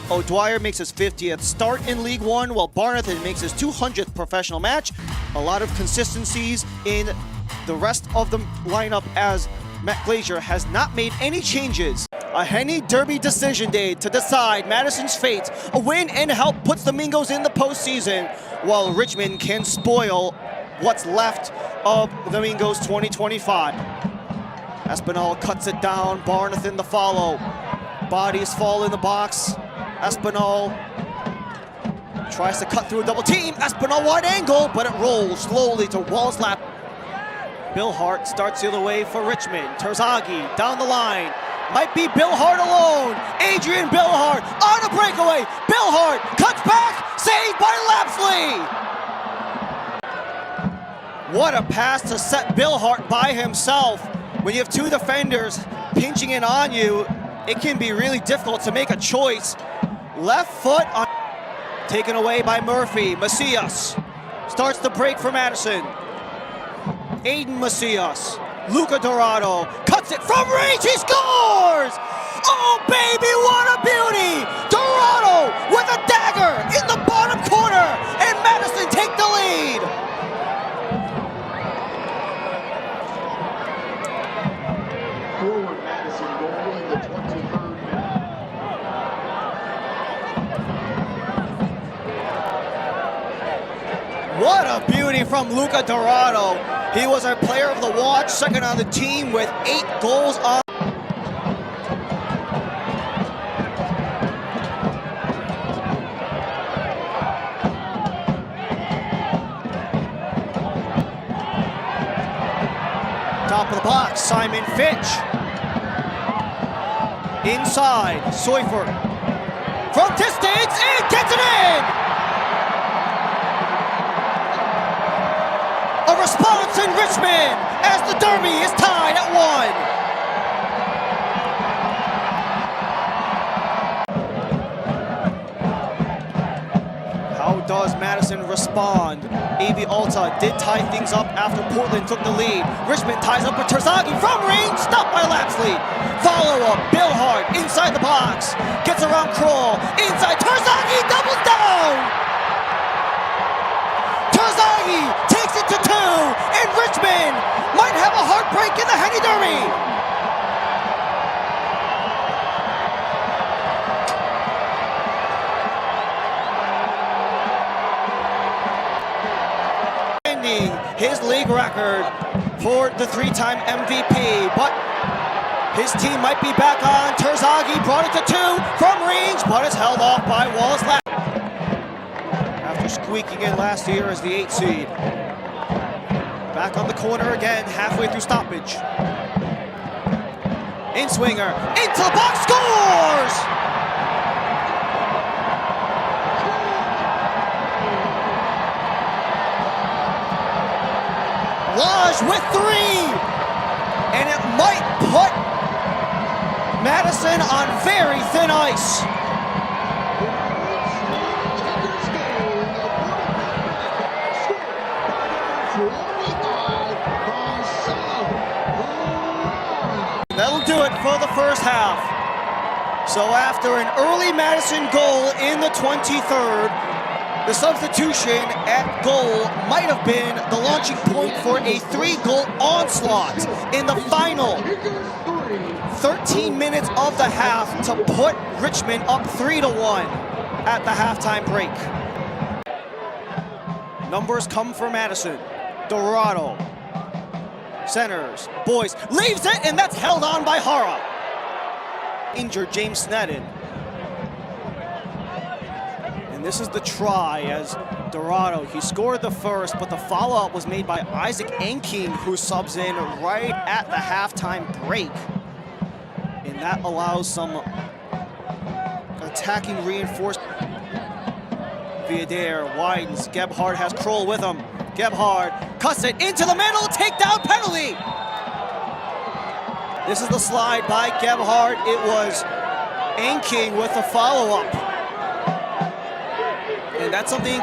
O'Dwyer makes his 50th start in League One, while Barnathan makes his 200th professional match. A lot of consistencies in the rest of the lineup as Matt Glazier has not made any changes. A Henny Derby decision day to decide Madison's fate. A win and help puts the Mingos in the postseason, while Richmond can spoil what's left of the Mingos 2025. Espinal cuts it down, Barnathan the follow. Bodies fall in the box. Espinal tries to cut through a double team. Espinal wide angle, but it rolls slowly to Wall's lap. Bill Hart starts the other way for Richmond. Terzaghi down the line. Might be Bill Hart alone. Adrian Bill Hart on a breakaway. Bill Hart cuts back, saved by Lapsley. What a pass to set Bill Hart by himself. When you have two defenders pinching in on you, it can be really difficult to make a choice. Left foot on, taken away by Murphy. Macias starts the break for Madison. Aiden Macias, Luca Dorado cuts it from range, he scores! Oh baby, what a beauty! Dorado with a dagger in the bottom corner, and Madison take the lead! Forward Madison goal in the 23rd minute. What a beauty from Luca Dorado. He was our player of the watch, second on the team with 8 goals on. Top of the box, Simon Fitch. Inside, Seufert. From distance, and gets it in! A response in Richmond as the derby is tied at 1. How does Madison respond? A.V. Alta did tie things up after Portland took the lead. Richmond ties up with Terzaghi from range, stopped by Lapsley. Follow-up, Bill Hart inside the box. Gets around Kroll, inside, Terzaghi doubles down! Terzaghi takes it to 2, and Richmond might have a heartbreak in the Henny Derby. Ending his league record for the 3-time MVP, but his team might be back on. Terzaghi brought it to 2 from range, but it's held off by Wallace Lap. After squeaking in last year as the 8th seed. Back on the corner again, halfway through stoppage. In-swinger, into the box, scores! Lodge with 3! And it might put Madison on very thin ice. That'll do it for the first half. So after an early Madison goal in the 23rd, the substitution at goal might have been the launching point for a 3-goal onslaught in the final 13 minutes of the half to put Richmond up 3-1 at the halftime break. Numbers come for Madison. Dorado centers, Boyce leaves it, and that's held on by Hara. Injured James Snedden. And this is the try as Dorado, he scored the first, but the follow-up was made by Isaac Enking, who subs in right at the halftime break. And that allows some attacking reinforcement. Viader widens, Gebhard has Kroll with him. Gebhard cuts it into the middle, takedown penalty. This is the slide by Gebhard. It was Enking with the follow-up. And that's something.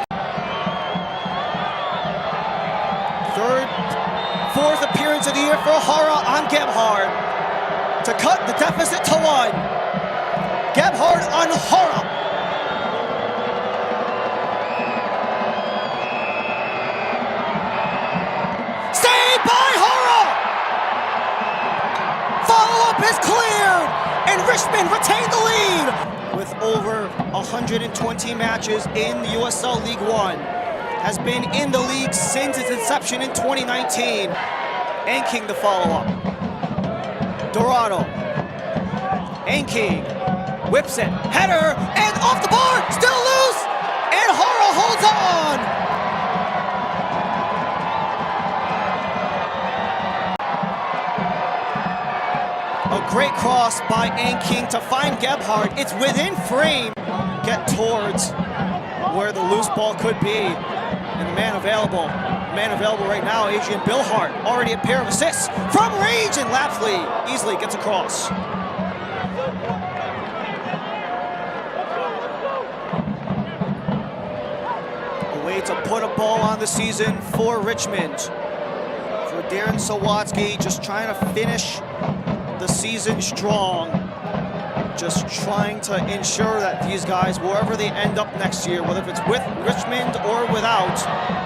Fourth appearance of the year for Hara on Gebhard to cut the deficit to 1. Gebhard on Hara. Richmond retain the lead! With over 120 matches in the USL League One, has been in the league since its inception in 2019. Anking the follow-up. Dorado. Anking whips it, header, and off the bar, still loose, and Hara holds on! A great cross by Anking to find Gebhardt. It's within frame. Get towards where the loose ball could be. And the man available right now, Adrian Billhart, already a pair of assists from range, and Lapsley easily gets across. A way to put a ball on the season for Richmond. For Darren Sawatsky, just trying to finish the season strong. Just trying to ensure that these guys, wherever they end up next year, whether it's with Richmond or without,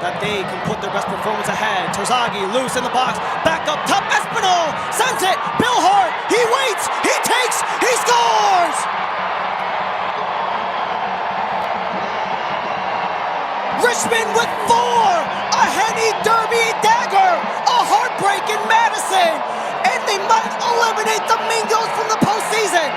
that they can put their best performance ahead. Terzaghi loose in the box, back up top, Espinal sends it, Billhart, he waits, he takes, he scores! Richmond with 4, a Henny Derby dagger, a heartbreak in Madison, and they might eliminate the Mingos from the postseason.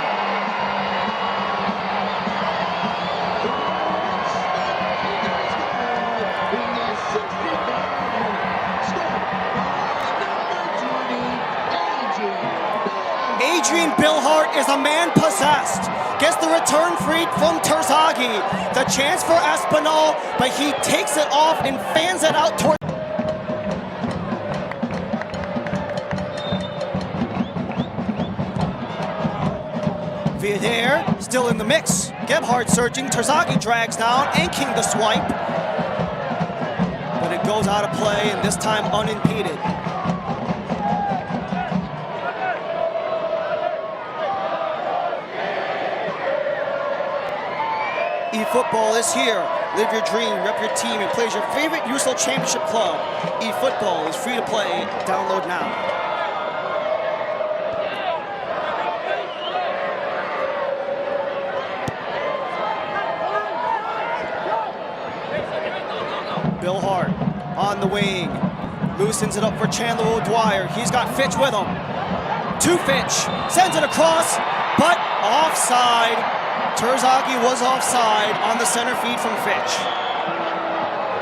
Adrian Billhart is a man possessed. Gets the return free from Terzaghi. The chance for Espinal, but he takes it off and fans it out toward. Viadair still in the mix. Gebhardt searching. Terzaghi drags down. Anking the swipe. But it goes out of play, and this time unimpeded. eFootball is here. Live your dream, rep your team, and play as your favorite USL Championship club. eFootball is free to play. Download now. Billhart on the wing. Loosens it up for Chandler O'Dwyer. He's got Fitch with him. To Fitch. Sends it across, but offside. Terzaghi was offside on the center feed from Fitch.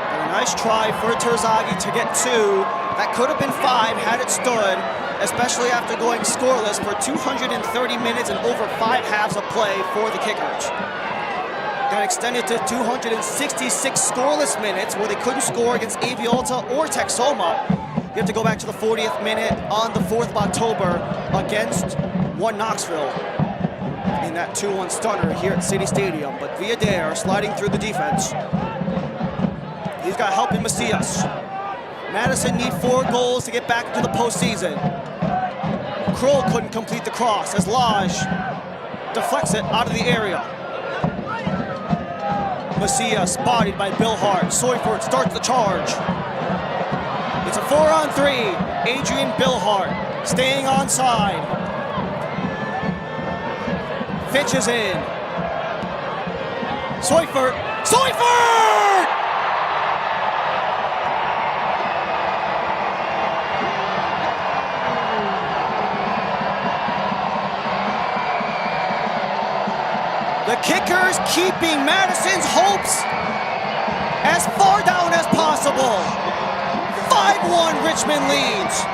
And a nice try for Terzaghi to get 2. That could have been 5 had it stood, especially after going scoreless for 230 minutes and over 5 halves of play for the Kickers. Got extended to 266 scoreless minutes where they couldn't score against Aviolta or Texoma. You have to go back to the 40th minute on the 4th of October against One Knoxville in that 2-1 stunner here at City Stadium. But Viadair sliding through the defense. He's got help in Macias. Madison need 4 goals to get back into the postseason. Kroll couldn't complete the cross as Lodge deflects it out of the area. Macias spotted by Billhart. Soyford starts the charge. It's a 4-on-3. Adrian Billhart staying onside. Fitch is in. Soyford. Soyford! The Kickers keeping Madison's hopes as far down as possible. 5-1 Richmond leads.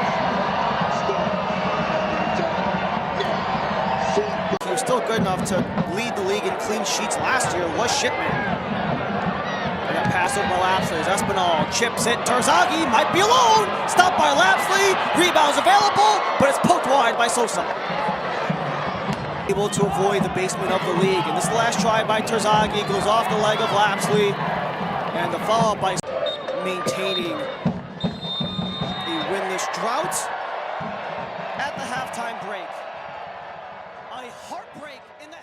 He was still good enough to lead the league in clean sheets last year, was Shipman. And a pass over Lapsley as Espinal chips it. Terzaghi might be alone. Stopped by Lapsley. Rebounds available, but it's poked wide by Sosa. Able to avoid the basement of the league. And this last try by Terzaghi goes off the leg of Lapsley. And the follow-up by maintaining a winless drought at the halftime break. A heartbreak in the